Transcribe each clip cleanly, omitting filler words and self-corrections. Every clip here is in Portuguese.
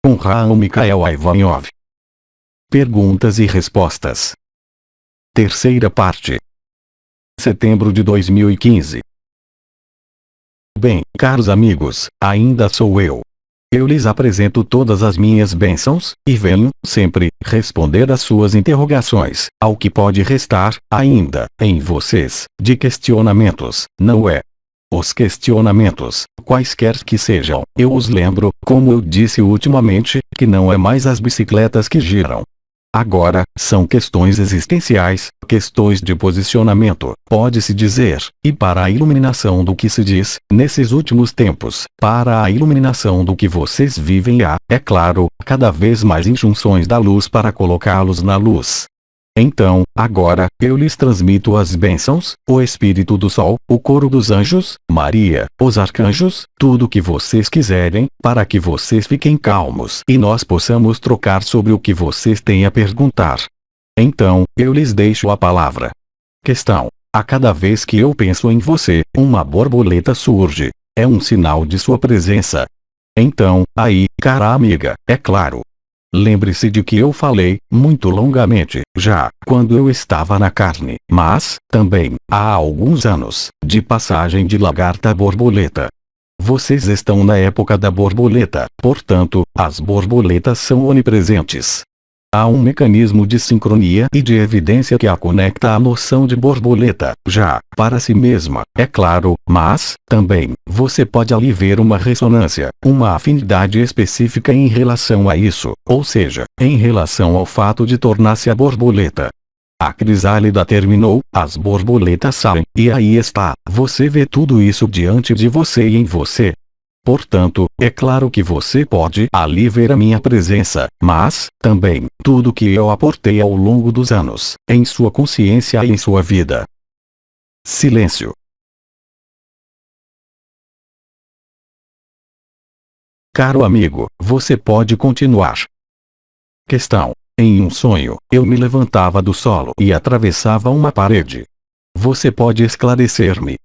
com Raul Mikhail Ivanov. Perguntas e respostas. Terceira parte. Setembro de 2015. Bem, caros amigos, ainda sou eu. Eu lhes apresento todas as minhas bênçãos, e venho, sempre, responder às suas interrogações, ao que pode restar, ainda, em vocês, de questionamentos, não é? Os questionamentos, quaisquer que sejam, eu os lembro, como eu disse ultimamente, que não é mais as bicicletas que giram. Agora, são questões existenciais, questões de posicionamento, pode-se dizer, e para a iluminação do que se diz, nesses últimos tempos, para a iluminação do que vocês vivem há, é claro, cada vez mais injunções da luz para colocá-los na luz. Então, agora, eu lhes transmito as bênçãos, o Espírito do Sol, o coro dos anjos, Maria, os arcanjos, tudo o que vocês quiserem, para que vocês fiquem calmos e nós possamos trocar sobre o que vocês têm a perguntar. Então, eu lhes deixo a palavra. Questão: a cada vez que eu penso em você, uma borboleta surge. É um sinal de sua presença. Então, aí, cara amiga, é claro. Lembre-se de que eu falei, muito longamente, já, quando eu estava na carne, mas, também, há alguns anos, de passagem de lagarta a borboleta. Vocês estão na época da borboleta, portanto, as borboletas são onipresentes. Há um mecanismo de sincronia e de evidência que a conecta à noção de borboleta, já, para si mesma, é claro, mas, também, você pode ali ver uma ressonância, uma afinidade específica em relação a isso, ou seja, em relação ao fato de tornar-se a borboleta. A crisálida terminou, as borboletas saem, e aí está, você vê tudo isso diante de você e em você. Portanto, é claro que você pode ali ver a minha presença, mas, também, tudo que eu aportei ao longo dos anos, em sua consciência e em sua vida. Silêncio. Caro amigo, você pode continuar. Questão: em um sonho, eu me levantava do solo e atravessava uma parede. Você pode esclarecer-me?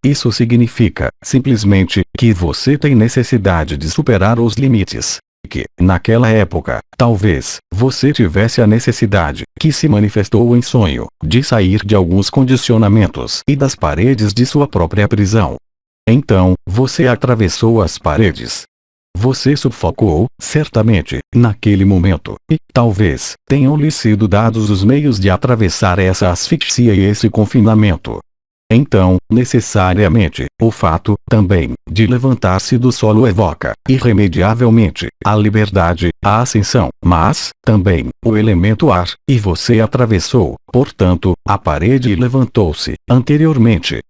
Isso significa, simplesmente, que você tem necessidade de superar os limites. Que, naquela época, talvez, você tivesse a necessidade, que se manifestou em sonho, de sair de alguns condicionamentos e das paredes de sua própria prisão. Então, você atravessou as paredes. Você sufocou, certamente, naquele momento, e, talvez, tenham-lhe sido dados os meios de atravessar essa asfixia e esse confinamento. Então, necessariamente, o fato, também, de levantar-se do solo evoca, irremediavelmente, a liberdade, a ascensão, mas, também, o elemento ar, e você atravessou, portanto, a parede e levantou-se, anteriormente.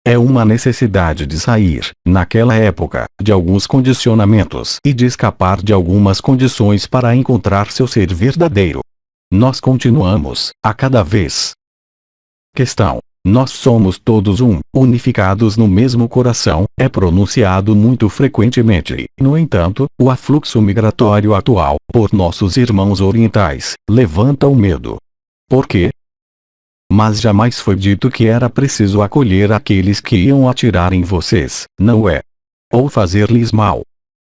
É uma necessidade de sair, naquela época, de alguns condicionamentos e de escapar de algumas condições para encontrar seu ser verdadeiro. Nós continuamos, a cada vez. Questão: nós somos todos um, unificados no mesmo coração, é pronunciado muito frequentemente. No entanto, o afluxo migratório atual, por nossos irmãos orientais, levanta o medo. Por quê? Mas jamais foi dito que era preciso acolher aqueles que iam atirar em vocês, não é? Ou fazer-lhes mal.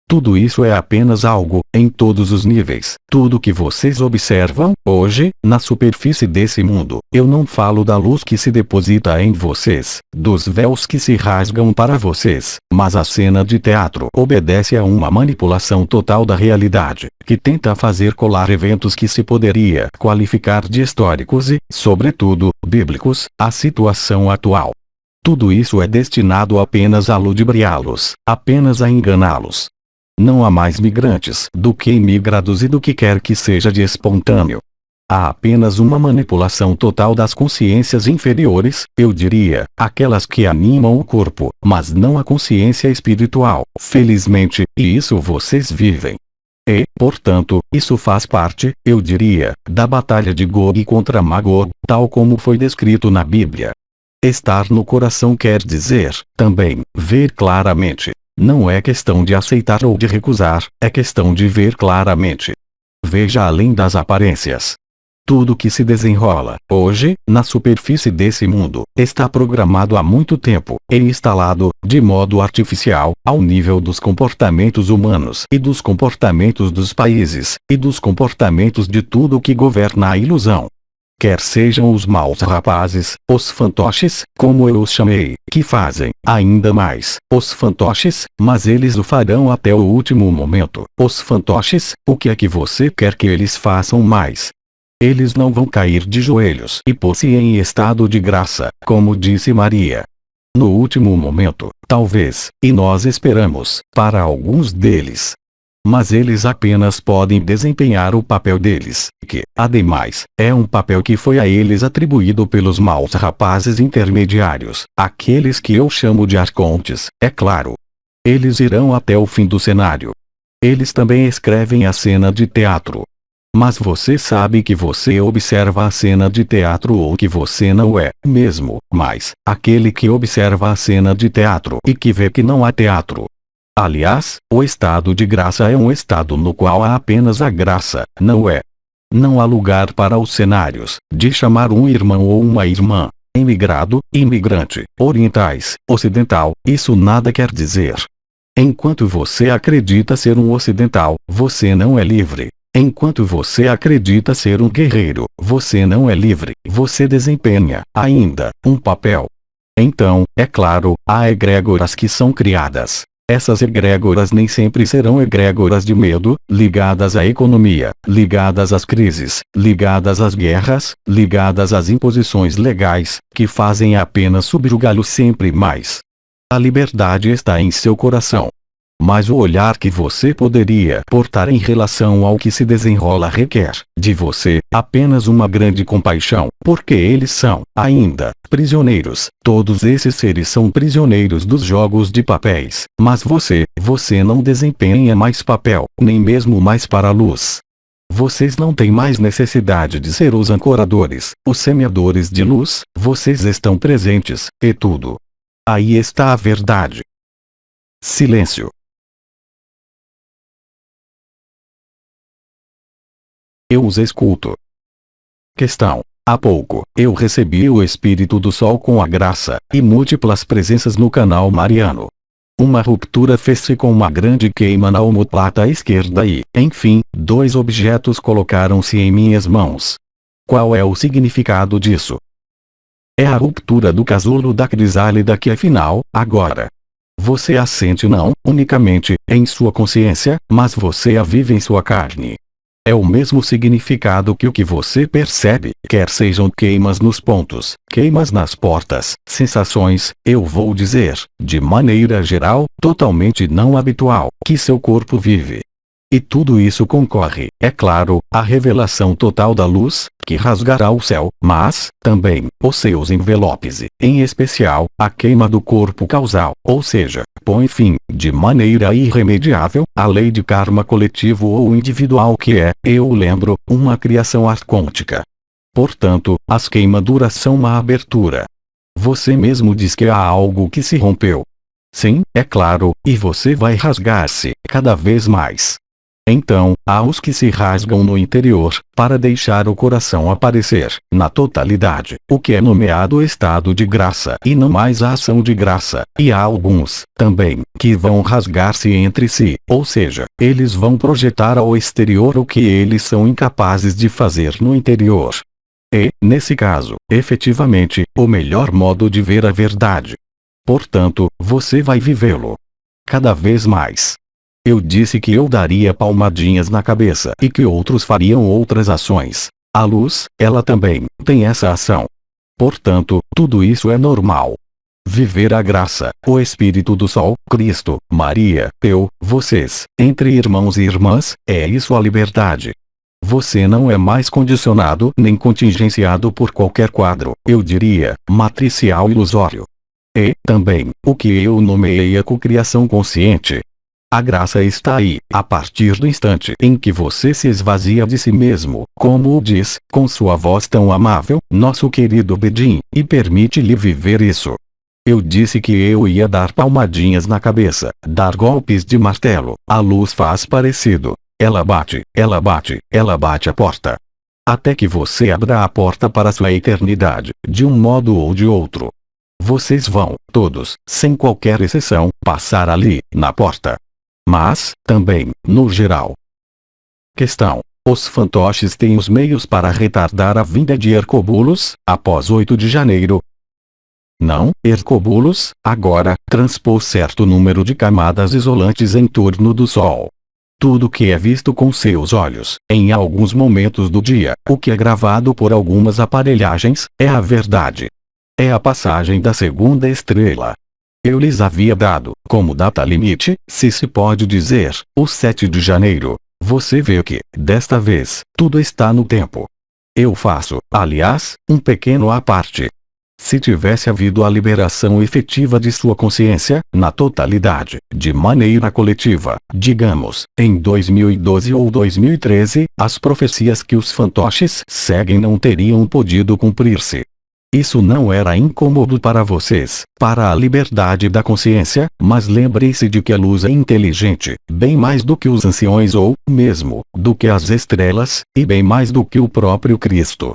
Tudo isso é apenas algo, em todos os níveis, tudo que vocês observam, hoje, na superfície desse mundo. Eu não falo da luz que se deposita em vocês, dos véus que se rasgam para vocês, mas a cena de teatro obedece a uma manipulação total da realidade, que tenta fazer colar eventos que se poderia qualificar de históricos e, sobretudo, bíblicos, à situação atual. Tudo isso é destinado apenas a ludibriá-los, apenas a enganá-los. Não há mais migrantes do que imigrados e do que quer que seja de espontâneo. Há apenas uma manipulação total das consciências inferiores, eu diria, aquelas que animam o corpo, mas não a consciência espiritual, felizmente, e isso vocês vivem. E, portanto, isso faz parte, eu diria, da batalha de Gog contra Magog, tal como foi descrito na Bíblia. Estar no coração quer dizer, também, ver claramente. Não é questão de aceitar ou de recusar, é questão de ver claramente. Veja além das aparências. Tudo que se desenrola, hoje, na superfície desse mundo, está programado há muito tempo, e instalado, de modo artificial, ao nível dos comportamentos humanos e dos comportamentos dos países, e dos comportamentos de tudo que governa a ilusão. Quer sejam os maus rapazes, os fantoches, como eu os chamei, que fazem, ainda mais, os fantoches, mas eles o farão até o último momento. Os fantoches, o que é que você quer que eles façam mais? Eles não vão cair de joelhos e pôr-se em estado de graça, como disse Maria. No último momento, talvez, e nós esperamos, para alguns deles. Mas eles apenas podem desempenhar o papel deles, que, ademais, é um papel que foi a eles atribuído pelos maus rapazes intermediários, aqueles que eu chamo de arcontes, é claro. Eles irão até o fim do cenário. Eles também escrevem a cena de teatro. Mas você sabe que você observa a cena de teatro ou que você não é, mesmo, mas, aquele que observa a cena de teatro e que vê que não há teatro. Aliás, o estado de graça é um estado no qual há apenas a graça, não é? Não há lugar para os cenários, de chamar um irmão ou uma irmã, imigrado, imigrante, orientais, ocidental, isso nada quer dizer. Enquanto você acredita ser um ocidental, você não é livre. Enquanto você acredita ser um guerreiro, você não é livre, você desempenha, ainda, um papel. Então, é claro, há egrégoras que são criadas. Essas egrégoras nem sempre serão egrégoras de medo, ligadas à economia, ligadas às crises, ligadas às guerras, ligadas às imposições legais, que fazem apenas subjugá-lo sempre mais. A liberdade está em seu coração. Mas o olhar que você poderia portar em relação ao que se desenrola requer, de você, apenas uma grande compaixão, porque eles são, ainda, prisioneiros. Todos esses seres são prisioneiros dos jogos de papéis, mas você não desempenha mais papel, nem mesmo mais para a luz. Vocês não têm mais necessidade de ser os ancoradores, os semeadores de luz, vocês estão presentes, e tudo. Aí está a verdade. Silêncio. Eu os escuto. Questão. Há pouco, eu recebi o Espírito do Sol com a graça, e múltiplas presenças no canal mariano. Uma ruptura fez-se com uma grande queima na omoplata esquerda e, enfim, 2 objetos colocaram-se em minhas mãos. Qual é o significado disso? É a ruptura do casulo da crisálida que é final, agora. Você a sente não, unicamente, em sua consciência, mas você a vive em sua carne. É o mesmo significado que o que você percebe, quer sejam queimas nos pontos, queimas nas portas, sensações, eu vou dizer, de maneira geral, totalmente não habitual, que seu corpo vive. E tudo isso concorre, é claro, à revelação total da luz, que rasgará o céu, mas, também, os seus envelopes e, em especial, a queima do corpo causal, ou seja, põe fim, de maneira irremediável, à lei de karma coletivo ou individual que é, eu lembro, uma criação arcôntica. Portanto, as queimaduras são uma abertura. Você mesmo diz que há algo que se rompeu. Sim, é claro, e você vai rasgar-se, cada vez mais. Então, há os que se rasgam no interior, para deixar o coração aparecer, na totalidade, o que é nomeado estado de graça e não mais a ação de graça, e há alguns, também, que vão rasgar-se entre si, ou seja, eles vão projetar ao exterior o que eles são incapazes de fazer no interior. E, nesse caso, efetivamente, o melhor modo de ver a verdade. Portanto, você vai vivê-lo. Cada vez mais. Eu disse que eu daria palmadinhas na cabeça e que outros fariam outras ações. A luz, ela também, tem essa ação. Portanto, tudo isso é normal. Viver a graça, o Espírito do Sol, Cristo, Maria, eu, vocês, entre irmãos e irmãs, é isso a liberdade. Você não é mais condicionado nem contingenciado por qualquer quadro, eu diria, matricial ilusório. E, também, o que eu nomeei a cocriação consciente. A graça está aí, a partir do instante em que você se esvazia de si mesmo, como o diz, com sua voz tão amável, nosso querido Bedin, e permite-lhe viver isso. Eu disse que eu ia dar palmadinhas na cabeça, dar golpes de martelo, a luz faz parecido. Ela bate, ela bate, ela bate a porta. Até que você abra a porta para sua eternidade, de um modo ou de outro. Vocês vão, todos, sem qualquer exceção, passar ali, na porta. Mas, também, no geral. Questão. Os fantoches têm os meios para retardar a vinda de Hercóbulos, após 8 de janeiro. Não, Hercóbulos, agora, transpôs certo número de camadas isolantes em torno do Sol. Tudo que é visto com seus olhos, em alguns momentos do dia, o que é gravado por algumas aparelhagens, é a verdade. É a passagem da segunda estrela. Eu lhes havia dado, como data limite, se pode dizer, o 7 de janeiro. Você vê que, desta vez, tudo está no tempo. Eu faço, aliás, um pequeno à parte. Se tivesse havido a liberação efetiva de sua consciência, na totalidade, de maneira coletiva, digamos, em 2012 ou 2013, as profecias que os fantoches seguem não teriam podido cumprir-se. Isso não era incômodo para vocês, para a liberdade da consciência, mas lembre-se de que a luz é inteligente, bem mais do que os anciões ou, mesmo, do que as estrelas, e bem mais do que o próprio Cristo.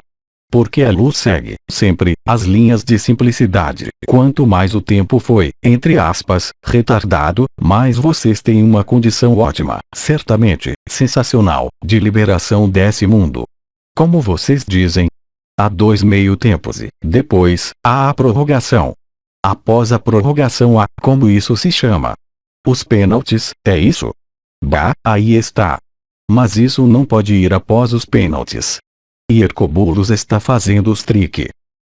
Porque a luz segue, sempre, as linhas de simplicidade. Quanto mais o tempo foi, entre aspas, retardado, mais vocês têm uma condição ótima, certamente, sensacional, de liberação desse mundo. Como vocês dizem, há 2 meio-tempos e, depois, há a prorrogação. Após a prorrogação há, como isso se chama? Os pênaltis, é isso? Bah, aí está. Mas isso não pode ir após os pênaltis. E Hercóbulos está fazendo os trick.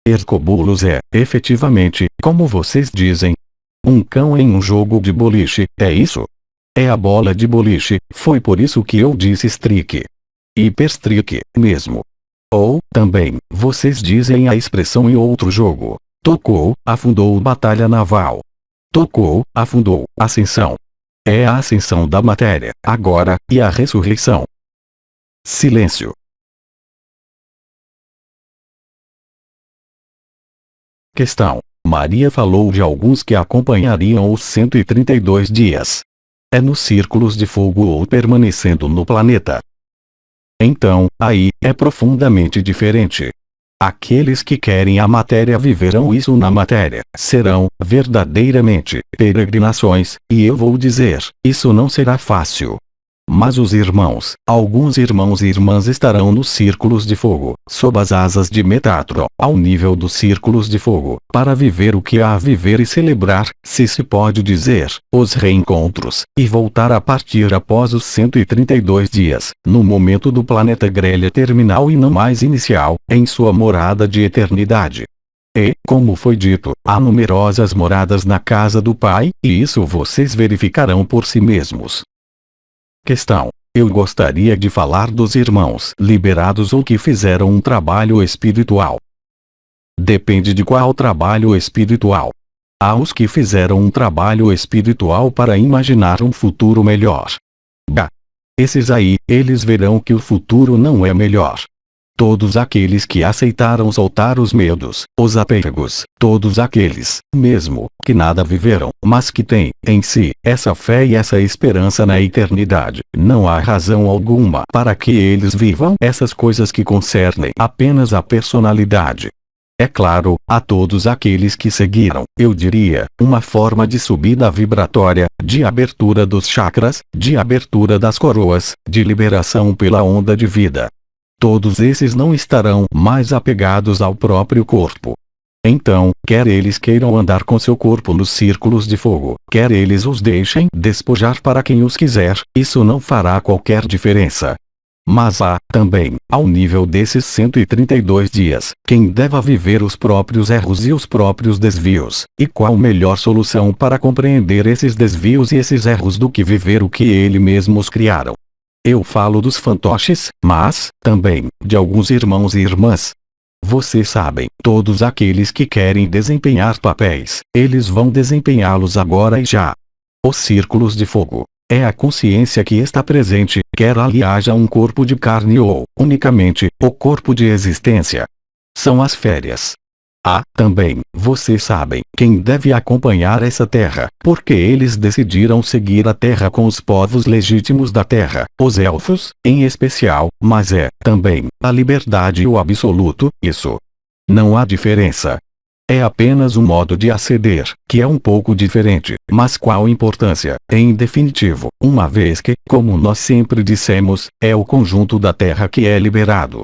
Hercóbulos é, efetivamente, como vocês dizem, um cão em um jogo de boliche, é isso? É a bola de boliche, foi por isso que eu disse streak. Hiperstrick, mesmo. Ou, também, vocês dizem a expressão em outro jogo. Tocou, afundou batalha naval. Tocou, afundou, ascensão. É a ascensão da matéria, agora, e a ressurreição. Silêncio. Questão. Maria falou de alguns que acompanhariam os 132 dias. É nos círculos de fogo ou permanecendo no planeta? Então, aí, é profundamente diferente. Aqueles que querem a matéria viverão isso na matéria, serão, verdadeiramente, peregrinações, e eu vou dizer, isso não será fácil. Mas os irmãos, alguns irmãos e irmãs estarão nos círculos de fogo, sob as asas de Metatron, ao nível dos círculos de fogo, para viver o que há a viver e celebrar, se pode dizer, os reencontros, e voltar a partir após os 132 dias, no momento do planeta grelha terminal e não mais inicial, em sua morada de eternidade. E, como foi dito, há numerosas moradas na casa do Pai, e isso vocês verificarão por si mesmos. Questão. Eu gostaria de falar dos irmãos liberados ou que fizeram um trabalho espiritual. Depende de qual trabalho espiritual. Há os que fizeram um trabalho espiritual para imaginar um futuro melhor. Esses aí, eles verão que o futuro não é melhor. Todos aqueles que aceitaram soltar os medos, os apegos, todos aqueles, mesmo, que nada viveram, mas que têm, em si, essa fé e essa esperança na eternidade, não há razão alguma para que eles vivam essas coisas que concernem apenas a personalidade. É claro, a todos aqueles que seguiram, eu diria, uma forma de subida vibratória, de abertura dos chakras, de abertura das coroas, de liberação pela onda de vida. Todos esses não estarão mais apegados ao próprio corpo. Então, quer eles queiram andar com seu corpo nos círculos de fogo, quer eles os deixem despojar para quem os quiser, isso não fará qualquer diferença. Mas há, também, ao nível desses 132 dias, quem deva viver os próprios erros e os próprios desvios, e qual melhor solução para compreender esses desvios e esses erros do que viver o que eles mesmos criaram. Eu falo dos fantoches, mas, também, de alguns irmãos e irmãs. Vocês sabem, todos aqueles que querem desempenhar papéis, eles vão desempenhá-los agora e já. Os círculos de fogo. É a consciência que está presente, quer ali haja um corpo de carne ou, unicamente, o corpo de existência. São as férias. Também, vocês sabem quem deve acompanhar essa terra, porque eles decidiram seguir a terra com os povos legítimos da terra, os elfos, em especial, mas também, a liberdade e o absoluto, isso. Não há diferença. É apenas um modo de aceder, que é um pouco diferente, mas qual importância, em definitivo, uma vez que, como nós sempre dissemos, é o conjunto da terra que é liberado.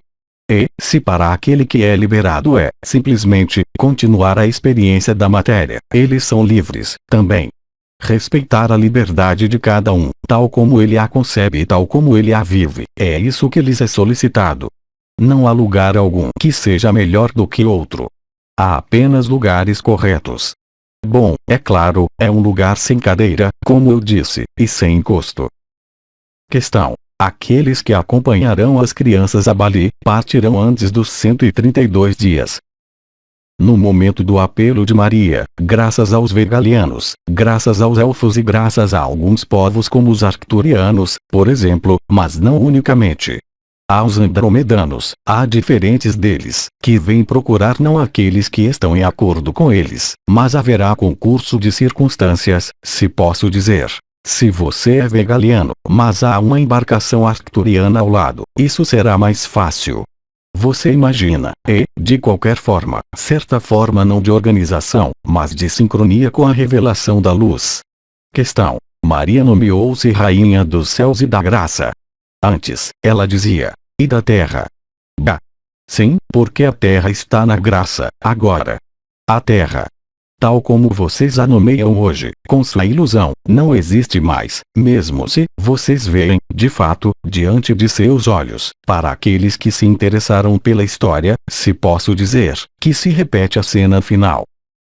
E, se para aquele que é liberado simplesmente, continuar a experiência da matéria, eles são livres, também. Respeitar a liberdade de cada um, tal como ele a concebe e tal como ele a vive, é isso que lhes é solicitado. Não há lugar algum que seja melhor do que outro. Há apenas lugares corretos. Bom, é claro, é um lugar sem cadeira, como eu disse, e sem encosto. Questão. Aqueles que acompanharão as crianças a Bali, partirão antes dos 132 dias. No momento do apelo de Maria, graças aos Vegalianos, graças aos Elfos e graças a alguns povos como os Arcturianos, por exemplo, mas não unicamente. Aos Andromedanos, há diferentes deles, que vêm procurar não aqueles que estão em acordo com eles, mas haverá concurso de circunstâncias, se posso dizer. Se você é Vegaliano, mas há uma embarcação arcturiana ao lado, isso será mais fácil. Você imagina, de qualquer forma, certa forma não de organização, mas de sincronia com a revelação da luz. Questão. Maria nomeou-se Rainha dos Céus e da Graça. Antes, ela dizia, e da Terra. Sim, porque a Terra está na graça, agora. A Terra, tal como vocês a nomeiam hoje, com sua ilusão, não existe mais, mesmo se vocês veem, de fato, diante de seus olhos, para aqueles que se interessaram pela história, se posso dizer, que se repete a cena final.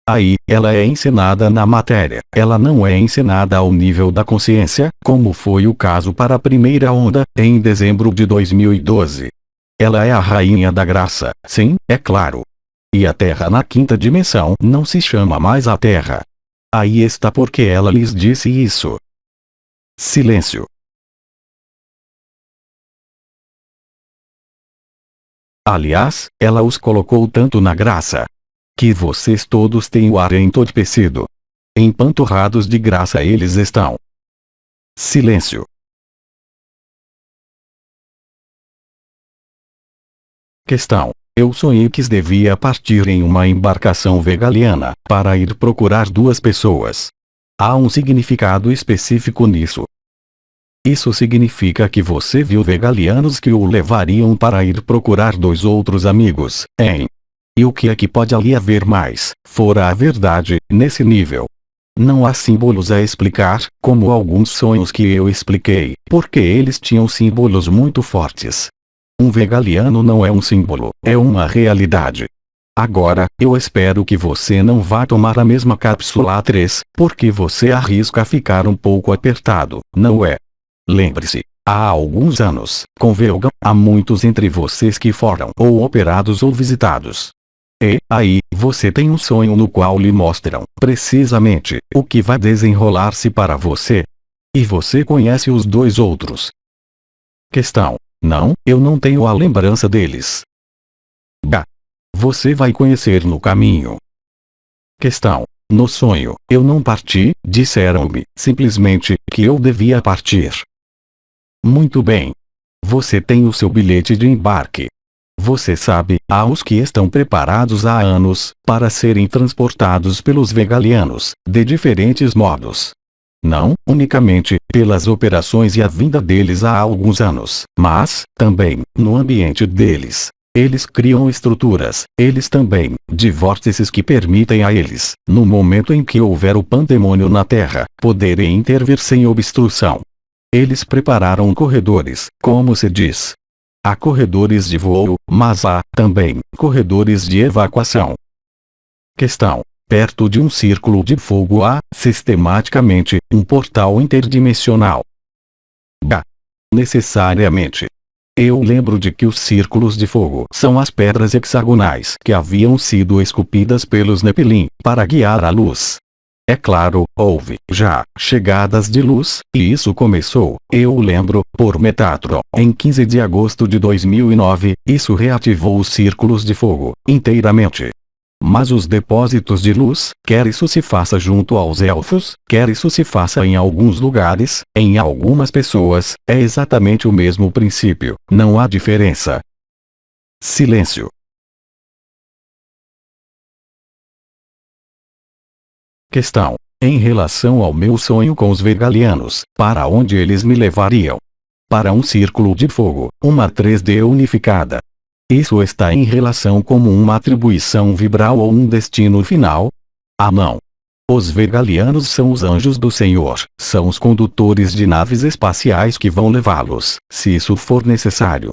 Aí, ela é encenada na matéria, ela não é encenada ao nível da consciência, como foi o caso para a primeira onda, em dezembro de 2012. Ela é a Rainha da Graça, sim, é claro. E a Terra na quinta dimensão não se chama mais a Terra. Aí está porque ela lhes disse isso. Silêncio. Aliás, ela os colocou tanto na graça, que vocês todos têm o ar entorpecido. Empanturrados de graça eles estão. Silêncio. Questão. Eu sonhei que devia partir em uma embarcação vegaliana, para ir procurar duas pessoas. Há um significado específico nisso. Isso significa que você viu vegalianos que o levariam para ir procurar dois outros amigos, hein? E o que é que pode ali haver mais, fora a verdade, nesse nível? Não há símbolos a explicar, como alguns sonhos que eu expliquei, porque eles tinham símbolos muito fortes. Um vegaliano não é um símbolo, é uma realidade. Agora, eu espero que você não vá tomar a mesma cápsula A3, porque você arrisca ficar um pouco apertado, não é? Lembre-se, há alguns anos, com Velgan, há muitos entre vocês que foram ou operados ou visitados. E, aí, você tem um sonho no qual lhe mostram, precisamente, o que vai desenrolar-se para você. E você conhece os dois outros. Questão. Não, eu não tenho a lembrança deles. Você vai conhecer no caminho. Questão. No sonho, eu não parti, disseram-me, simplesmente, que eu devia partir. Muito bem. Você tem o seu bilhete de embarque. Você sabe, há os que estão preparados há anos, para serem transportados pelos vegalianos, de diferentes modos. Não unicamente pelas operações e a vinda deles há alguns anos, mas, também, no ambiente deles. Eles criam estruturas, eles também, de vórtices que permitem a eles, no momento em que houver o pandemônio na Terra, poderem intervir sem obstrução. Eles prepararam corredores, como se diz. Há corredores de voo, mas há, também, corredores de evacuação. Questão. Perto de um círculo de fogo há, sistematicamente, um portal interdimensional. Necessariamente. Eu lembro de que os círculos de fogo são as pedras hexagonais que haviam sido esculpidas pelos Nephilim, para guiar a luz. É claro, houve, já, chegadas de luz, e isso começou, eu lembro, por Metatron, em 15 de agosto de 2009, isso reativou os círculos de fogo, inteiramente. Mas os depósitos de luz, quer isso se faça junto aos elfos, quer isso se faça em alguns lugares, em algumas pessoas, é exatamente o mesmo princípio, não há diferença. Silêncio. Questão. Em relação ao meu sonho com os Vergalianos, para onde eles me levariam? Para um círculo de fogo, uma 3D unificada. Isso está em relação como uma atribuição vibral ou um destino final? Ah não. Os Vergalianos são os anjos do Senhor, são os condutores de naves espaciais que vão levá-los, se isso for necessário.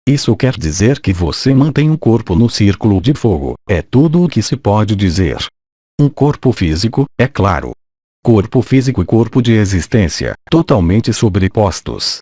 Isso quer dizer que você mantém um corpo no círculo de fogo, é tudo o que se pode dizer. Um corpo físico, é claro. Corpo físico e corpo de existência, totalmente sobrepostos.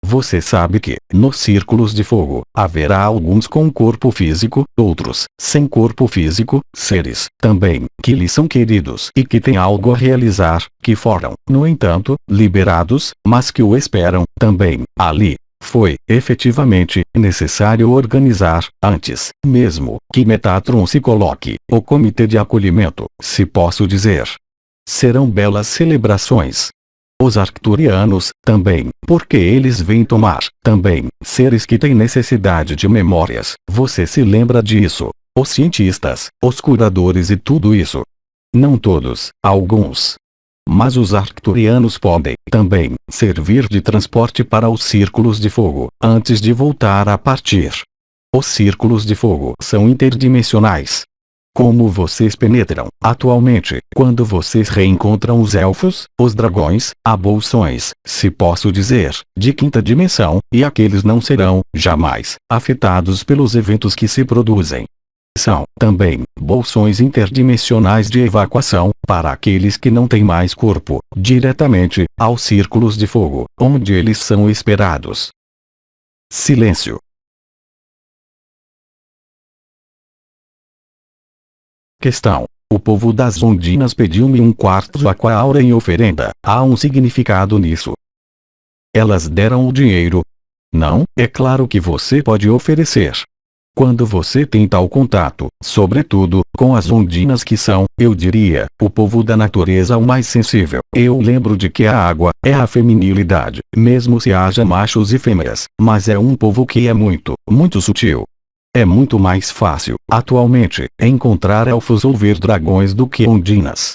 Você sabe que, nos círculos de fogo, haverá alguns com corpo físico, outros, sem corpo físico, seres, também, que lhes são queridos e que têm algo a realizar, que foram, no entanto, liberados, mas que o esperam, também, ali. Foi, efetivamente, necessário organizar, antes, mesmo, que Metatron se coloque, o comitê de acolhimento, se posso dizer. Serão belas celebrações. Os arcturianos, também, porque eles vêm tomar, também, seres que têm necessidade de memórias, você se lembra disso. Os cientistas, os curadores e tudo isso. Não todos, alguns. Mas os arcturianos podem, também, servir de transporte para os círculos de fogo, antes de voltar a partir. Os círculos de fogo são interdimensionais. Como vocês penetram, atualmente, quando vocês reencontram os elfos, os dragões, bolsões, se posso dizer, de quinta dimensão, e aqueles não serão, jamais, afetados pelos eventos que se produzem. São, também, bolsões interdimensionais de evacuação, para aqueles que não têm mais corpo, diretamente, aos círculos de fogo, onde eles são esperados. Silêncio. Questão. O povo das Ondinas pediu-me um quarto aqua-aura em oferenda, há um significado nisso? Elas deram o dinheiro? Não, é claro que você pode oferecer. Quando você tem tal contato, sobretudo, com as ondinas que são, eu diria, o povo da natureza o mais sensível. Eu lembro de que a água, é a feminilidade, mesmo se haja machos e fêmeas, mas é um povo que é muito, muito sutil. É muito mais fácil, atualmente, encontrar elfos ou ver dragões do que ondinas.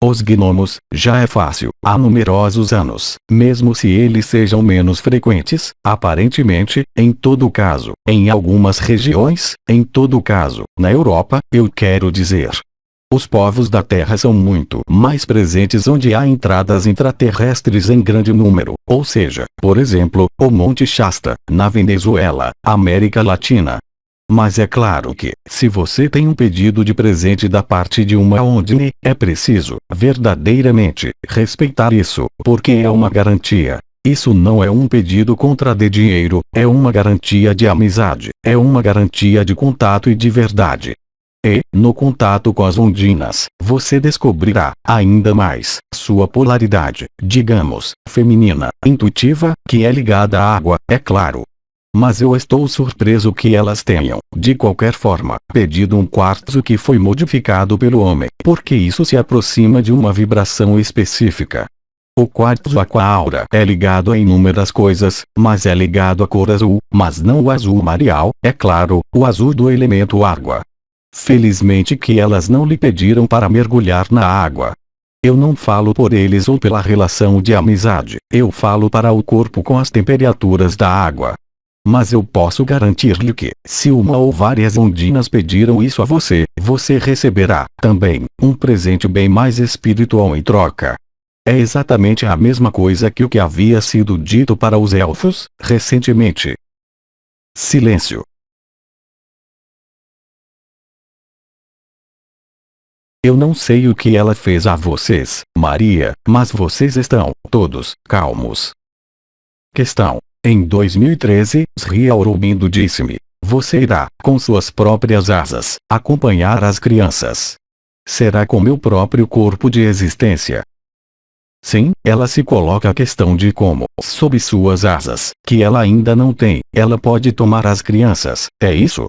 Os gnomos, já é fácil, há numerosos anos, mesmo se eles sejam menos frequentes, aparentemente, em todo caso, em algumas regiões, em todo caso, na Europa, eu quero dizer. Os povos da Terra são muito mais presentes onde há entradas intraterrestres em grande número, ou seja, por exemplo, o Monte Shasta, na Venezuela, América Latina. Mas é claro que, se você tem um pedido de presente da parte de uma Ondine, é preciso, verdadeiramente, respeitar isso, porque é uma garantia. Isso não é um pedido contra de dinheiro, é uma garantia de amizade, é uma garantia de contato e de verdade. E, no contato com as ondinas, você descobrirá, ainda mais, sua polaridade, digamos, feminina, intuitiva, que é ligada à água, é claro. Mas eu estou surpreso que elas tenham, de qualquer forma, pedido um quartzo que foi modificado pelo homem, porque isso se aproxima de uma vibração específica. O quartzo aqua-aura é ligado a inúmeras coisas, mas é ligado à cor azul, mas não o azul marial, é claro, o azul do elemento água. Felizmente que elas não lhe pediram para mergulhar na água. Eu não falo por eles ou pela relação de amizade, eu falo para o corpo com as temperaturas da água. Mas eu posso garantir-lhe que, se uma ou várias ondinas pediram isso a você, você receberá, também, um presente bem mais espiritual em troca. É exatamente a mesma coisa que o que havia sido dito para os elfos, recentemente. Silêncio. Eu não sei o que ela fez a vocês, Maria, mas vocês estão, todos, calmos. Questão. Em 2013, Sri Aurobindo disse-me: você irá, com suas próprias asas, acompanhar as crianças. Será com meu próprio corpo de existência. Sim, ela se coloca a questão de como, sob suas asas, que ela ainda não tem, ela pode tomar as crianças, é isso?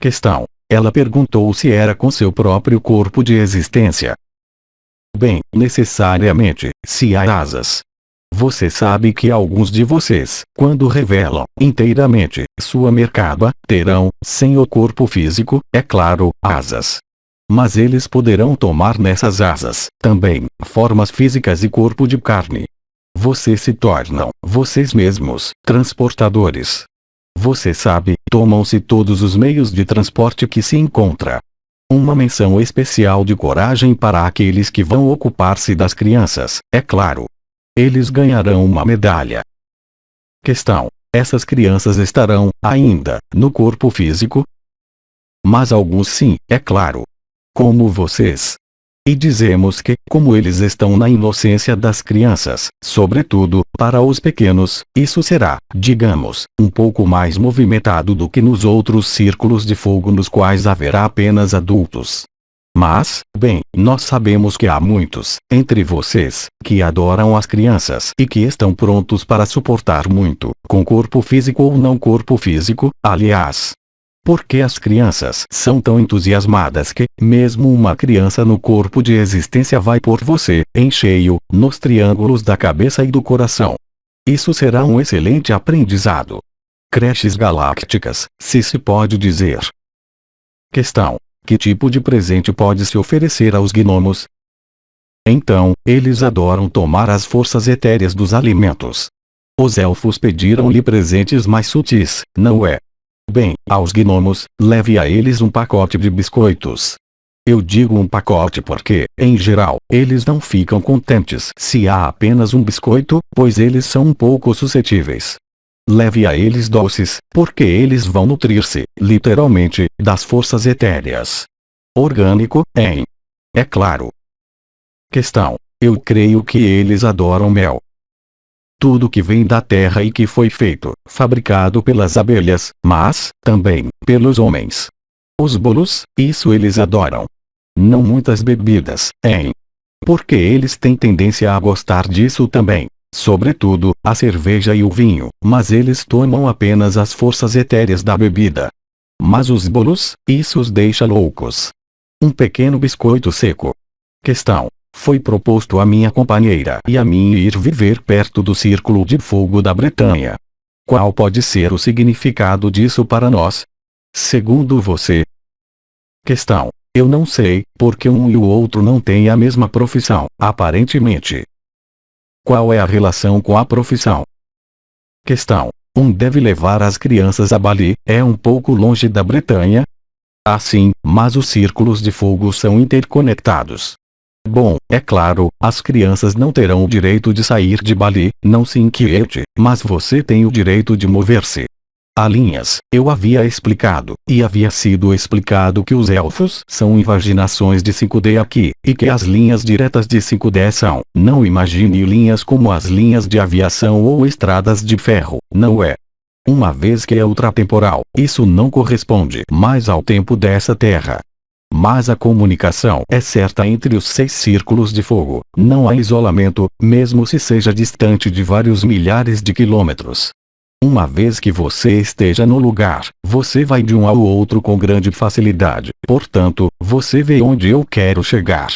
Questão. Ela perguntou se era com seu próprio corpo de existência. Bem, necessariamente, se há asas. Você sabe que alguns de vocês, quando revelam inteiramente sua merkaba, terão, sem o corpo físico, é claro, asas. Mas eles poderão tomar nessas asas, também, formas físicas e corpo de carne. Vocês se tornam, vocês mesmos, transportadores. Você sabe, tomam-se todos os meios de transporte que se encontra. Uma menção especial de coragem para aqueles que vão ocupar-se das crianças, é claro. Eles ganharão uma medalha. Questão: essas crianças estarão, ainda, no corpo físico? Mas alguns sim, é claro. Como vocês. E dizemos que, como eles estão na inocência das crianças, sobretudo, para os pequenos, isso será, digamos, um pouco mais movimentado do que nos outros círculos de fogo nos quais haverá apenas adultos. Mas, bem, nós sabemos que há muitos, entre vocês, que adoram as crianças e que estão prontos para suportar muito, com corpo físico ou não corpo físico, aliás. Porque as crianças são tão entusiasmadas que, mesmo uma criança no corpo de existência vai por você, em cheio, nos triângulos da cabeça e do coração. Isso será um excelente aprendizado. Creches galácticas, se pode dizer. Questão: que tipo de presente pode se oferecer aos gnomos? Então, eles adoram tomar as forças etéreas dos alimentos. Os elfos pediram-lhe presentes mais sutis, não é? Bem, aos gnomos, leve a eles um pacote de biscoitos. Eu digo um pacote porque, em geral, eles não ficam contentes se há apenas um biscoito, pois eles são um pouco suscetíveis. Leve a eles doces, porque eles vão nutrir-se, literalmente, das forças etéreas. Orgânico, hein? É claro. Questão: eu creio que eles adoram mel. Tudo que vem da terra e que foi feito, fabricado pelas abelhas, mas, também, pelos homens. Os bolos, isso eles adoram. Não muitas bebidas, hein? Porque eles têm tendência a gostar disso também. Sobretudo, a cerveja e o vinho, mas eles tomam apenas as forças etéreas da bebida. Mas os bolos, isso os deixa loucos. Um pequeno biscoito seco. Questão: foi proposto à minha companheira e a mim ir viver perto do Círculo de Fogo da Bretanha. Qual pode ser o significado disso para nós? Segundo você? Questão: eu não sei, porque um e o outro não têm a mesma profissão, aparentemente. Qual é a relação com a profissão? Questão: um deve levar as crianças a Bali, é um pouco longe da Bretanha? Sim, mas os círculos de fogo são interconectados. Bom, é claro, as crianças não terão o direito de sair de Bali, não se inquiete, mas você tem o direito de mover-se. Há linhas, eu havia explicado, e havia sido explicado que os elfos são invaginações de 5D aqui, e que as linhas diretas de 5D são, não imagine linhas como as linhas de aviação ou estradas de ferro, não é? Uma vez que é ultratemporal, isso não corresponde mais ao tempo dessa terra. Mas a comunicação é certa entre os 6 círculos de fogo, não há isolamento, mesmo se seja distante de vários milhares de quilômetros. Uma vez que você esteja no lugar, você vai de um ao outro com grande facilidade, portanto, você vê onde eu quero chegar.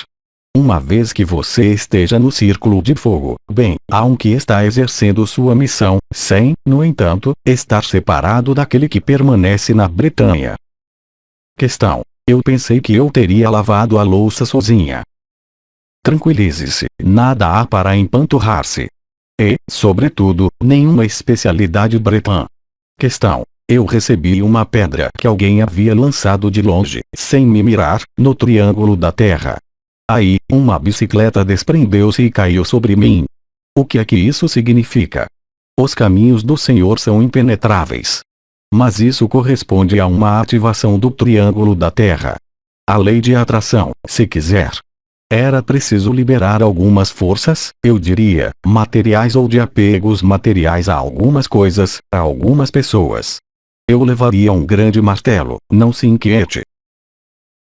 Uma vez que você esteja no círculo de fogo, bem, há um que está exercendo sua missão, sem, no entanto, estar separado daquele que permanece na Bretanha. Questão: eu pensei que eu teria lavado a louça sozinha. Tranquilize-se, nada há para empanturrar-se. E, sobretudo, nenhuma especialidade bretã. Questão: eu recebi uma pedra que alguém havia lançado de longe, sem me mirar, no triângulo da terra. Aí, uma bicicleta desprendeu-se e caiu sobre mim. O que é que isso significa? Os caminhos do Senhor são impenetráveis. Mas isso corresponde a uma ativação do triângulo da terra. A lei de atração, se quiser. Era preciso liberar algumas forças, eu diria, materiais ou de apegos materiais a algumas coisas, a algumas pessoas. Eu levaria um grande martelo, não se inquiete.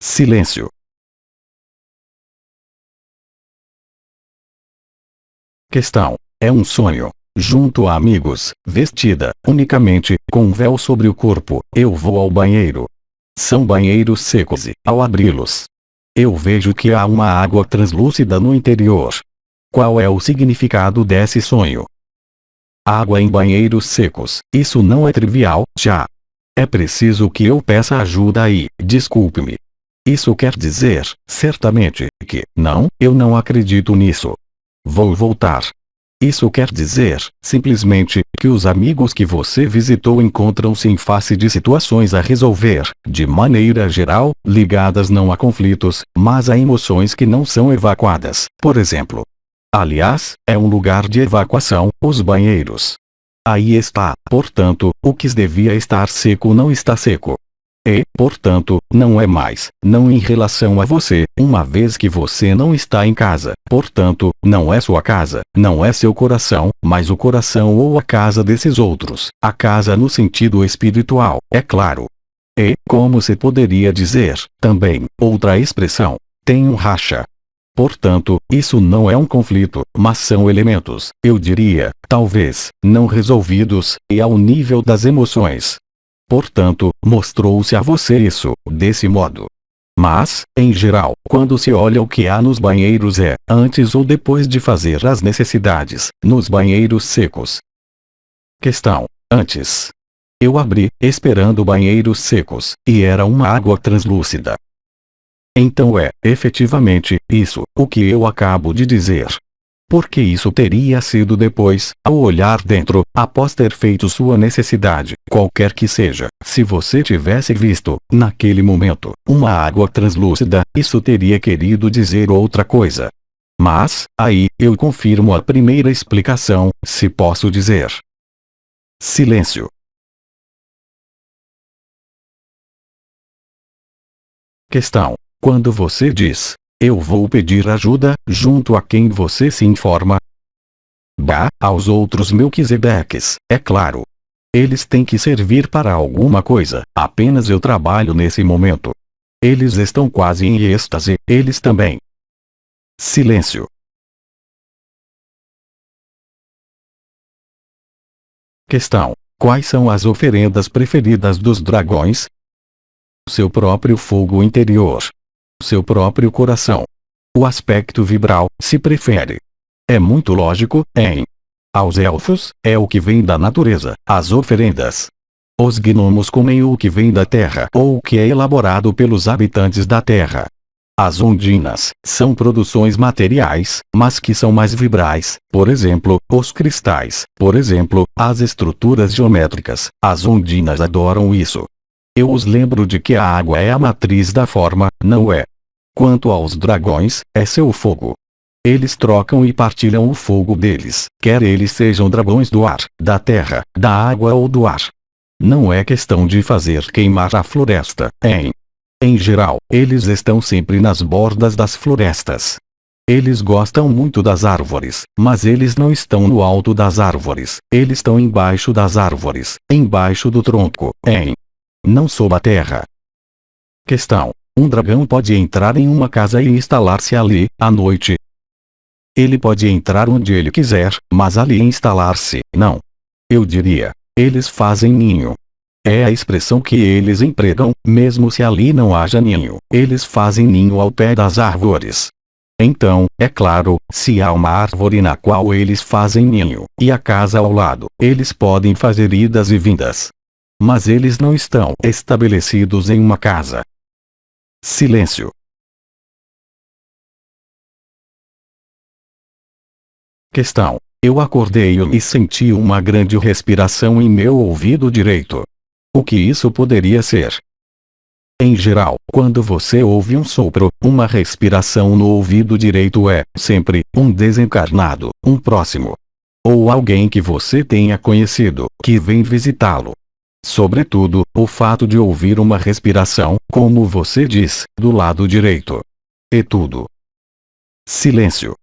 Silêncio. Questão: é um sonho. Junto a amigos, vestida, unicamente, com um véu sobre o corpo, eu vou ao banheiro. São banheiros secos e, ao abri-los, eu vejo que há uma água translúcida no interior. Qual é o significado desse sonho? Água em banheiros secos, isso não é trivial, já. É preciso que eu peça ajuda aí, desculpe-me. Isso quer dizer, certamente, que, não, eu não acredito nisso. Vou voltar. Isso quer dizer, simplesmente, que os amigos que você visitou encontram-se em face de situações a resolver, de maneira geral, ligadas não a conflitos, mas a emoções que não são evacuadas, por exemplo. Aliás, é um lugar de evacuação, os banheiros. Aí está, portanto, o que devia estar seco não está seco. E, portanto, não é mais, não em relação a você, uma vez que você não está em casa, portanto, não é sua casa, não é seu coração, mas o coração ou a casa desses outros, a casa no sentido espiritual, é claro. E, como se poderia dizer, também, outra expressão, tem um racha. Portanto, isso não é um conflito, mas são elementos, eu diria, talvez, não resolvidos, e ao nível das emoções. Portanto, mostrou-se a você isso, desse modo. Mas, em geral, quando se olha o que há nos banheiros é, antes ou depois de fazer as necessidades, nos banheiros secos. Questão: antes. Eu abri, esperando banheiros secos, e era uma água translúcida. Então é, efetivamente, isso, o que eu acabo de dizer. Porque isso teria sido depois, ao olhar dentro, após ter feito sua necessidade, qualquer que seja, se você tivesse visto, naquele momento, uma água translúcida, isso teria querido dizer outra coisa. Mas, aí, eu confirmo a primeira explicação, se posso dizer. Silêncio. Questão: quando você diz, eu vou pedir ajuda, junto a quem você se informa? Bah, aos outros Melquisedeques, é claro. Eles têm que servir para alguma coisa, apenas eu trabalho nesse momento. Eles estão quase em êxtase, eles também. Silêncio. Questão: quais são as oferendas preferidas dos dragões? Seu próprio fogo interior. Seu próprio coração. O aspecto vibral, se prefere. É muito lógico, hein? Aos elfos, é o que vem da natureza, as oferendas. Os gnomos comem o que vem da terra ou o que é elaborado pelos habitantes da terra. As ondinas são produções materiais, mas que são mais vibrais, por exemplo, os cristais, por exemplo, as estruturas geométricas, as ondinas adoram isso. Eu os lembro de que a água é a matriz da forma, não é? Quanto aos dragões, é seu fogo. Eles trocam e partilham o fogo deles, quer eles sejam dragões do ar, da terra, da água ou do ar. Não é questão de fazer queimar a floresta, hein? Em geral, eles estão sempre nas bordas das florestas. Eles gostam muito das árvores, mas eles não estão no alto das árvores, eles estão embaixo das árvores, embaixo do tronco, hein? Não sob a terra. Questão: um dragão pode entrar em uma casa e instalar-se ali, à noite? Ele pode entrar onde ele quiser, mas ali instalar-se, não. Eu diria, eles fazem ninho. É a expressão que eles empregam, mesmo se ali não haja ninho, eles fazem ninho ao pé das árvores. Então, é claro, se há uma árvore na qual eles fazem ninho, e a casa ao lado, eles podem fazer idas e vindas. Mas eles não estão estabelecidos em uma casa. Silêncio. Questão: eu acordei e senti uma grande respiração em meu ouvido direito. O que isso poderia ser? Em geral, quando você ouve um sopro, uma respiração no ouvido direito é, sempre, um desencarnado, um próximo. Ou alguém que você tenha conhecido, que vem visitá-lo. Sobretudo, o fato de ouvir uma respiração, como você diz, do lado direito. E tudo. Silêncio.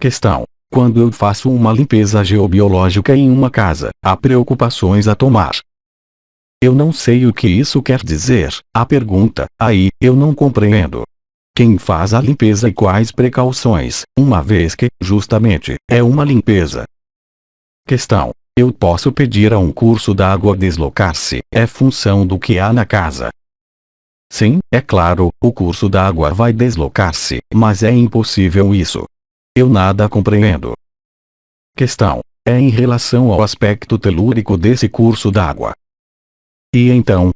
Questão: quando eu faço uma limpeza geobiológica em uma casa, há preocupações a tomar. Eu não sei o que isso quer dizer, a pergunta, aí, eu não compreendo. Quem faz a limpeza e quais precauções, uma vez que, justamente, é uma limpeza? Questão: Eu posso pedir a um curso d'água deslocar-se, é função do que há na casa. Sim, é claro, o curso d'água vai deslocar-se, mas é impossível isso. Eu nada compreendo. Questão: é em relação ao aspecto telúrico desse curso d'água. E então?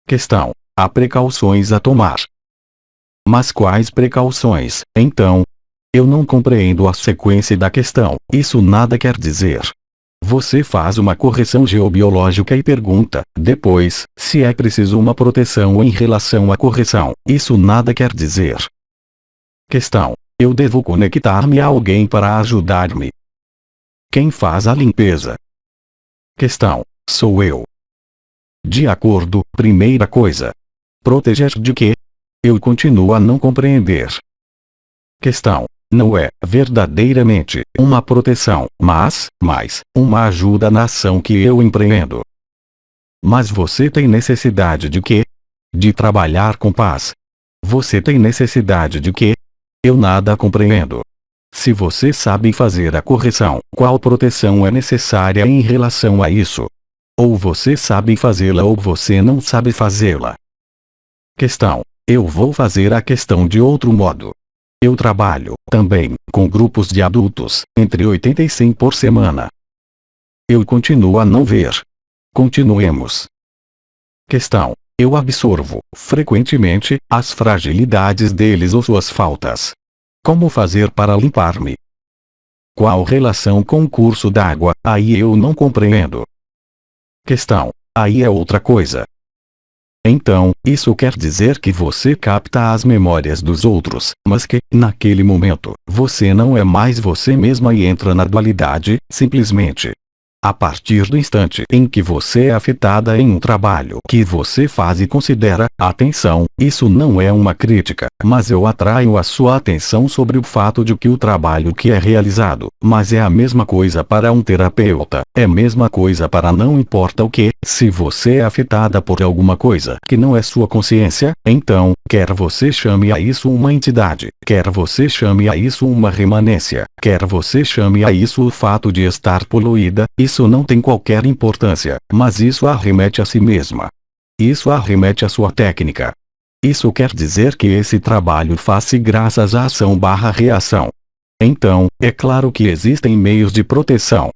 Questão: há precauções a tomar. Mas quais precauções, então? Eu não compreendo a sequência da questão, isso nada quer dizer. Você faz uma correção geobiológica e pergunta, depois, se é preciso uma proteção em relação à correção, isso nada quer dizer. Questão: eu devo conectar-me a alguém para ajudar-me. Quem faz a limpeza? Questão: sou eu. De acordo, primeira coisa. Proteger de quê? Eu continuo a não compreender. Questão: não é, verdadeiramente, uma proteção, mas, uma ajuda na ação que eu empreendo. Mas você tem necessidade de quê? De trabalhar com paz. Você tem necessidade de quê? Eu nada compreendo. Se você sabe fazer a correção, qual proteção é necessária em relação a isso? Ou você sabe fazê-la ou você não sabe fazê-la. Questão: eu vou fazer a questão de outro modo. Eu trabalho, também, com grupos de adultos, entre 80 e 100 por semana. Eu continuo a não ver. Continuemos. Questão: eu absorvo, frequentemente, as fragilidades deles ou suas faltas. Como fazer para limpar-me? Qual relação com o curso d'água? Aí eu não compreendo. Questão: aí é outra coisa. Então, isso quer dizer que você capta as memórias dos outros, mas que, naquele momento, você não é mais você mesma e entra na dualidade, simplesmente. A partir do instante em que você é afetada em um trabalho que você faz e considera, atenção, isso não é uma crítica, mas eu atraio a sua atenção sobre o fato de que o trabalho que é realizado, mas é a mesma coisa para um terapeuta, é a mesma coisa para não importa o que, se você é afetada por alguma coisa que não é sua consciência, então, quer você chame a isso uma entidade, quer você chame a isso uma remanência, quer você chame a isso o fato de estar poluída, isso não tem qualquer importância, mas isso arremete a si mesma. Isso arremete à sua técnica. Isso quer dizer que esse trabalho faz-se graças à ação/reação. Então, é claro que existem meios de proteção.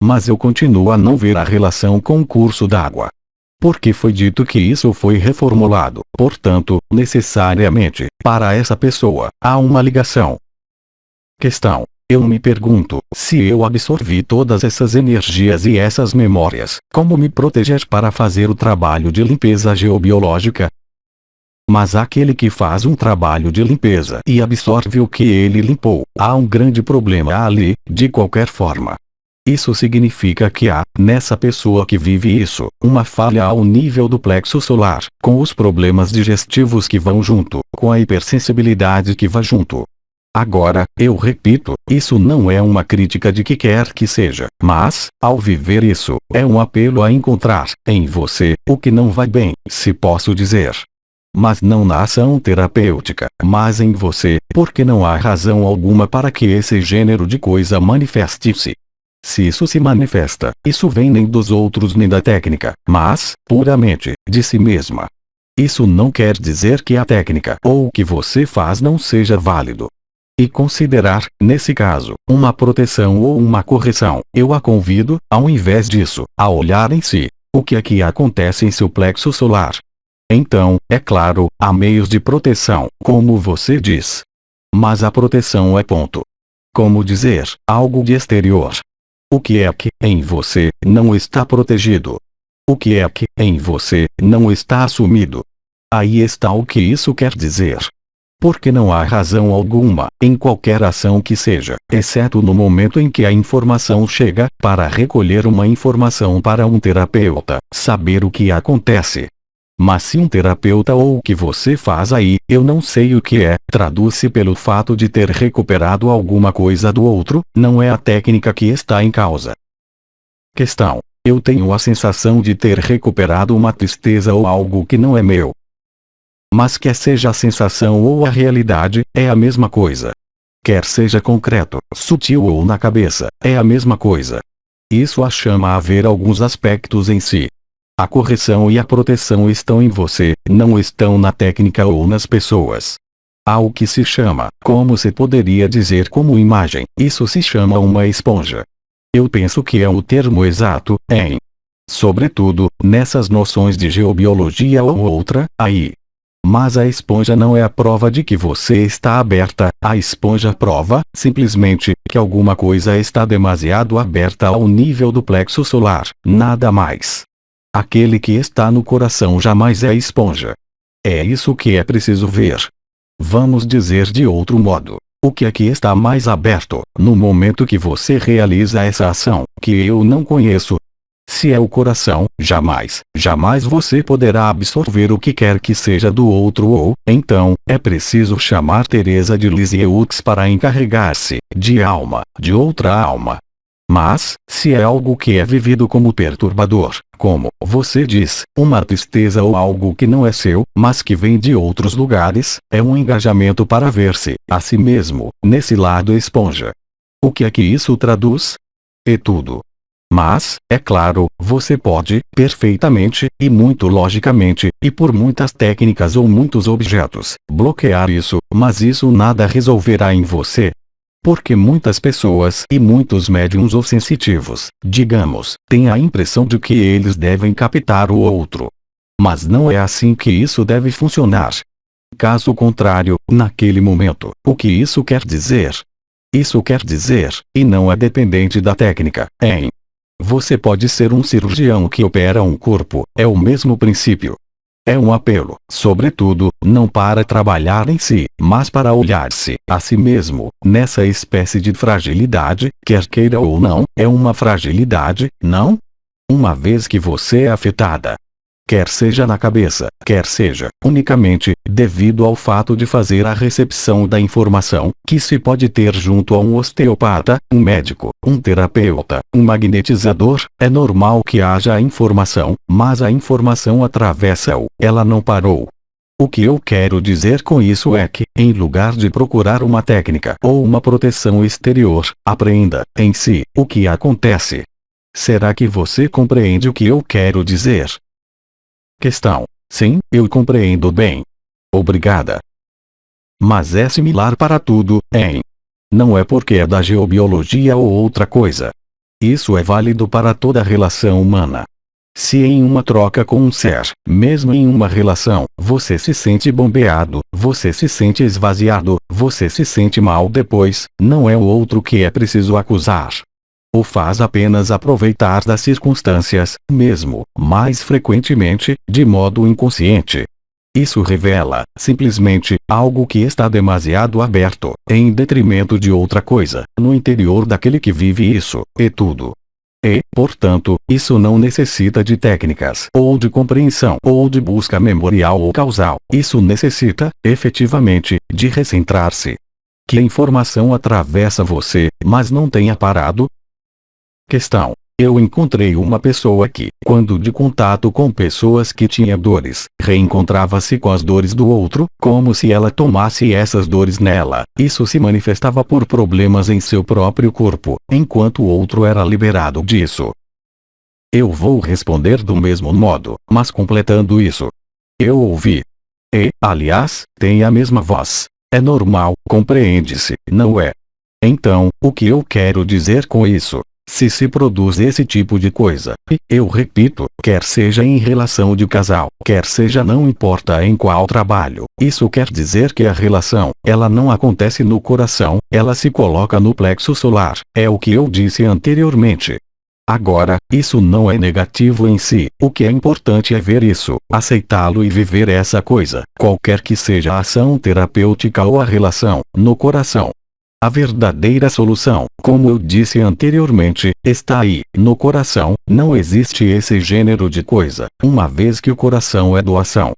Mas eu continuo a não ver a relação com o curso d'água. Porque foi dito que isso foi reformulado, portanto, necessariamente, para essa pessoa, há uma ligação. Questão: eu me pergunto, se eu absorvi todas essas energias e essas memórias, como me proteger para fazer o trabalho de limpeza geobiológica? Mas aquele que faz um trabalho de limpeza e absorve o que ele limpou, há um grande problema ali, de qualquer forma. Isso significa que há, nessa pessoa que vive isso, uma falha ao nível do plexo solar, com os problemas digestivos que vão junto, com a hipersensibilidade que vai junto. Agora, eu repito, isso não é uma crítica de que quer que seja, mas, ao viver isso, é um apelo a encontrar, em você, o que não vai bem, se posso dizer. Mas não na ação terapêutica, mas em você, porque não há razão alguma para que esse gênero de coisa manifeste-se. Se isso se manifesta, isso vem nem dos outros nem da técnica, mas, puramente, de si mesma. Isso não quer dizer que a técnica ou o que você faz não seja válido. E considerar, nesse caso, uma proteção ou uma correção, eu a convido, ao invés disso, a olhar em si, o que aqui acontece em seu plexo solar. Então, é claro, há meios de proteção, como você diz. Mas a proteção é ponto. Como dizer, algo de exterior. O que é que, em você, não está protegido? O que é que, em você, não está assumido? Aí está o que isso quer dizer. Porque não há razão alguma, em qualquer ação que seja, exceto no momento em que a informação chega, para recolher uma informação para um terapeuta, saber o que acontece. Mas se um terapeuta ou o que você faz aí, eu não sei o que é, traduz-se pelo fato de ter recuperado alguma coisa do outro, não é a técnica que está em causa. Questão: eu tenho a sensação de ter recuperado uma tristeza ou algo que não é meu. Mas quer seja a sensação ou a realidade, é a mesma coisa. Quer seja concreto, sutil ou na cabeça, é a mesma coisa. Isso a chama a ver alguns aspectos em si. A correção e a proteção estão em você, não estão na técnica ou nas pessoas. Há o que se chama, como se poderia dizer como imagem, isso se chama uma esponja. Eu penso que é o termo exato, em. Sobretudo, nessas noções de geobiologia ou outra, aí. Mas a esponja não é a prova de que você está aberta, a esponja prova, simplesmente, que alguma coisa está demasiado aberta ao nível do plexo solar, nada mais. Aquele que está no coração jamais é esponja. É isso que é preciso ver. Vamos dizer de outro modo. O que aqui está mais aberto, no momento que você realiza essa ação, que eu não conheço? Se é o coração, jamais você poderá absorver o que quer que seja do outro ou, então, é preciso chamar Teresa de Lisieux para encarregar-se, de alma, de outra alma. Mas, se é algo que é vivido como perturbador, como, você diz, uma tristeza ou algo que não é seu, mas que vem de outros lugares, é um engajamento para ver-se, a si mesmo, nesse lado esponja. O que é que isso traduz? É tudo. Mas, é claro, você pode, perfeitamente, e muito logicamente, e por muitas técnicas ou muitos objetos, bloquear isso, mas isso nada resolverá em você. Porque muitas pessoas e muitos médiums ou sensitivos, digamos, têm a impressão de que eles devem captar o outro. Mas não é assim que isso deve funcionar. Caso contrário, naquele momento, o que isso quer dizer? Isso quer dizer, e não é dependente da técnica, em. Você pode ser um cirurgião que opera um corpo, é o mesmo princípio. É um apelo, sobretudo, não para trabalhar em si, mas para olhar-se, a si mesmo, nessa espécie de fragilidade, quer queira ou não, é uma fragilidade, não? Uma vez que você é afetada. Quer seja na cabeça, quer seja, unicamente, devido ao fato de fazer a recepção da informação, que se pode ter junto a um osteopata, um médico, um terapeuta, um magnetizador, é normal que haja a informação, mas a informação atravessa-o, ela não parou. O que eu quero dizer com isso é que, em lugar de procurar uma técnica ou uma proteção exterior, aprenda, em si, o que acontece. Será que você compreende o que eu quero dizer? Questão: sim, eu compreendo bem. Obrigada. Mas é similar para tudo, hein? Não é porque é da geobiologia ou outra coisa. Isso é válido para toda relação humana. Se em uma troca com um ser, mesmo em uma relação, você se sente bombeado, você se sente esvaziado, você se sente mal depois, não é o outro que é preciso acusar. O faz apenas aproveitar das circunstâncias, mesmo, mais frequentemente, de modo inconsciente. Isso revela, simplesmente, algo que está demasiado aberto, em detrimento de outra coisa, no interior daquele que vive isso, e tudo. E, portanto, isso não necessita de técnicas, ou de compreensão, ou de busca memorial ou causal, isso necessita, efetivamente, de recentrar-se. Que a informação atravessa você, mas não tenha parado? Questão: eu encontrei uma pessoa que, quando de contato com pessoas que tinha dores, reencontrava-se com as dores do outro, como se ela tomasse essas dores nela. Isso se manifestava por problemas em seu próprio corpo, enquanto o outro era liberado disso. Eu vou responder do mesmo modo, mas completando isso. Eu ouvi. E, aliás, tem a mesma voz. É normal, compreende-se, não é? Então, o que eu quero dizer com isso? Se produz esse tipo de coisa, e, eu repito, quer seja em relação de casal, quer seja não importa em qual trabalho, isso quer dizer que a relação, ela não acontece no coração, ela se coloca no plexo solar, é o que eu disse anteriormente. Agora, isso não é negativo em si, o que é importante é ver isso, aceitá-lo e viver essa coisa, qualquer que seja a ação terapêutica ou a relação, no coração. A verdadeira solução, como eu disse anteriormente, está aí, no coração. Não existe esse gênero de coisa, uma vez que o coração é doação.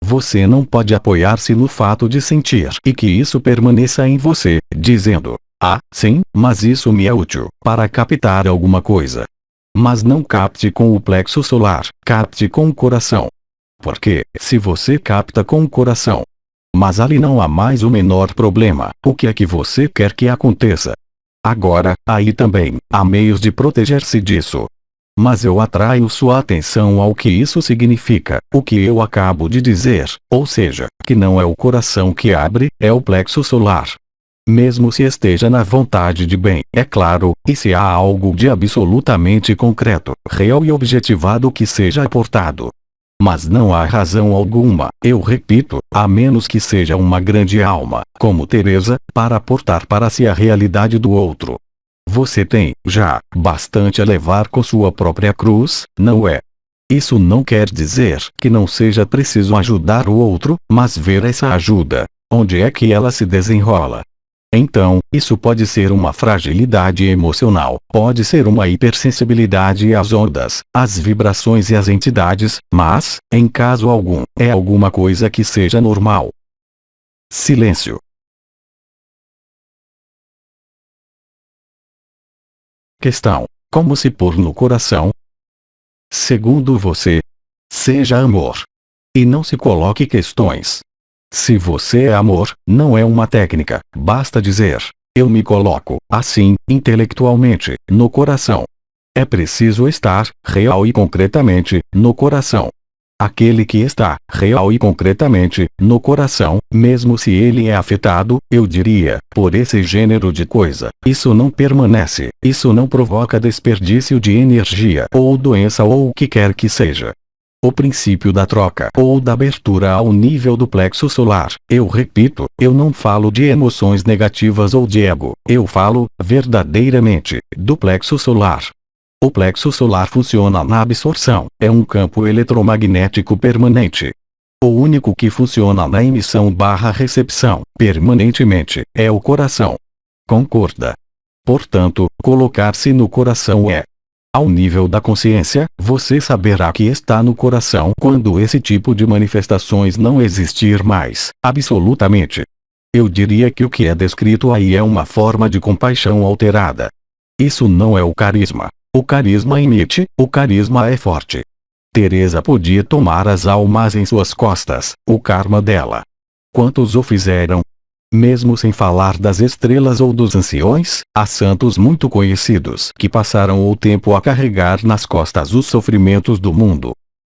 Você não pode apoiar-se no fato de sentir e que isso permaneça em você, dizendo: ah, sim, mas isso me é útil, para captar alguma coisa. Mas não capte com o plexo solar, capte com o coração. Porque, se você capta com o coração, mas ali não há mais o menor problema. O que é que você quer que aconteça? Agora, aí também, há meios de proteger-se disso. Mas eu atraio sua atenção ao que isso significa, o que eu acabo de dizer, ou seja, que não é o coração que abre, é o plexo solar. Mesmo se esteja na vontade de bem, é claro, e se há algo de absolutamente concreto, real e objetivado que seja aportado. Mas não há razão alguma, eu repito, a menos que seja uma grande alma, como Teresa, para aportar para si a realidade do outro. Você tem, já, bastante a levar com sua própria cruz, não é? Isso não quer dizer que não seja preciso ajudar o outro, mas ver essa ajuda. Onde é que ela se desenrola? Então, isso pode ser uma fragilidade emocional, pode ser uma hipersensibilidade às ondas, às vibrações e às entidades, mas, em caso algum, é alguma coisa que seja normal. Silêncio. Questão: como se pôr no coração? Segundo você, seja amor. E não se coloque questões. Se você é amor, não é uma técnica, basta dizer: eu me coloco, assim, intelectualmente, no coração. É preciso estar, real e concretamente, no coração. Aquele que está, real e concretamente, no coração, mesmo se ele é afetado, eu diria, por esse gênero de coisa, isso não permanece, isso não provoca desperdício de energia, ou doença ou o que quer que seja. O princípio da troca ou da abertura ao nível do plexo solar, eu repito, eu não falo de emoções negativas ou de ego, eu falo, verdadeiramente, do plexo solar. O plexo solar funciona na absorção, é um campo eletromagnético permanente. O único que funciona na emissão/recepção, permanentemente, é o coração. Concorda? Portanto, colocar-se no coração é. Ao nível da consciência, você saberá que está no coração quando esse tipo de manifestações não existir mais, absolutamente. Eu diria que o que é descrito aí é uma forma de compaixão alterada. Isso não é o carisma. O carisma emite, o carisma é forte. Teresa podia tomar as almas em suas costas, o karma dela. Quantos o fizeram? Mesmo sem falar das estrelas ou dos anciões, há santos muito conhecidos que passaram o tempo a carregar nas costas os sofrimentos do mundo.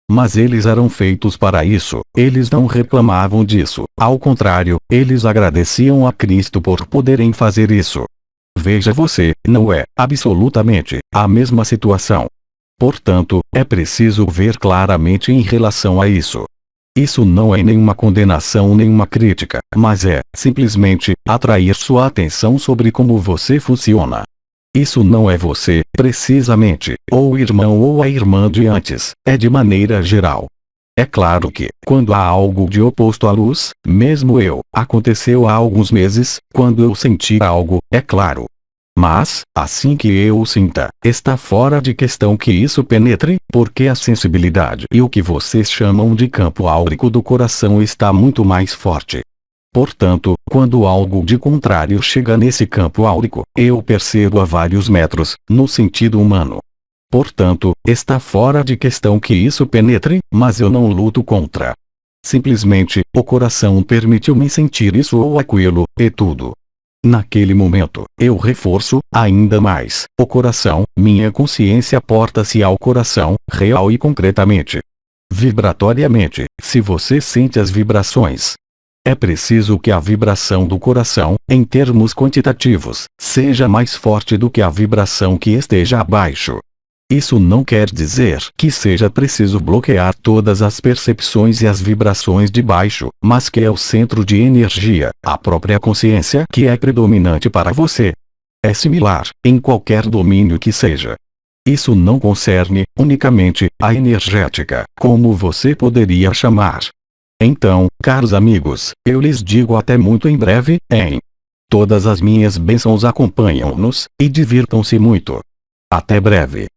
Mas eles eram feitos para isso, eles não reclamavam disso, ao contrário, eles agradeciam a Cristo por poderem fazer isso. Veja você, não é, absolutamente, a mesma situação. Portanto, é preciso ver claramente em relação a isso. Isso não é nenhuma condenação nem uma crítica, mas é, simplesmente, atrair sua atenção sobre como você funciona. Isso não é você, precisamente, ou o irmão ou a irmã de antes, é de maneira geral. É claro que, quando há algo de oposto à luz, mesmo eu, aconteceu há alguns meses, quando eu senti algo, é claro. Mas, assim que eu o sinta, está fora de questão que isso penetre, porque a sensibilidade e o que vocês chamam de campo áurico do coração está muito mais forte. Portanto, quando algo de contrário chega nesse campo áurico, eu percebo a vários metros, no sentido humano. Portanto, está fora de questão que isso penetre, mas eu não luto contra. Simplesmente, o coração permitiu-me sentir isso ou aquilo, e tudo. Naquele momento, eu reforço, ainda mais, o coração, minha consciência porta-se ao coração, real e concretamente. Vibratoriamente, se você sente as vibrações. É preciso que a vibração do coração, em termos quantitativos, seja mais forte do que a vibração que esteja abaixo. Isso não quer dizer que seja preciso bloquear todas as percepções e as vibrações de baixo, mas que é o centro de energia, a própria consciência que é predominante para você. É similar, em qualquer domínio que seja. Isso não concerne, unicamente, a energética, como você poderia chamar. Então, caros amigos, eu lhes digo até muito em breve, hein? Todas as minhas bênçãos acompanham-nos, e divirtam-se muito. Até breve.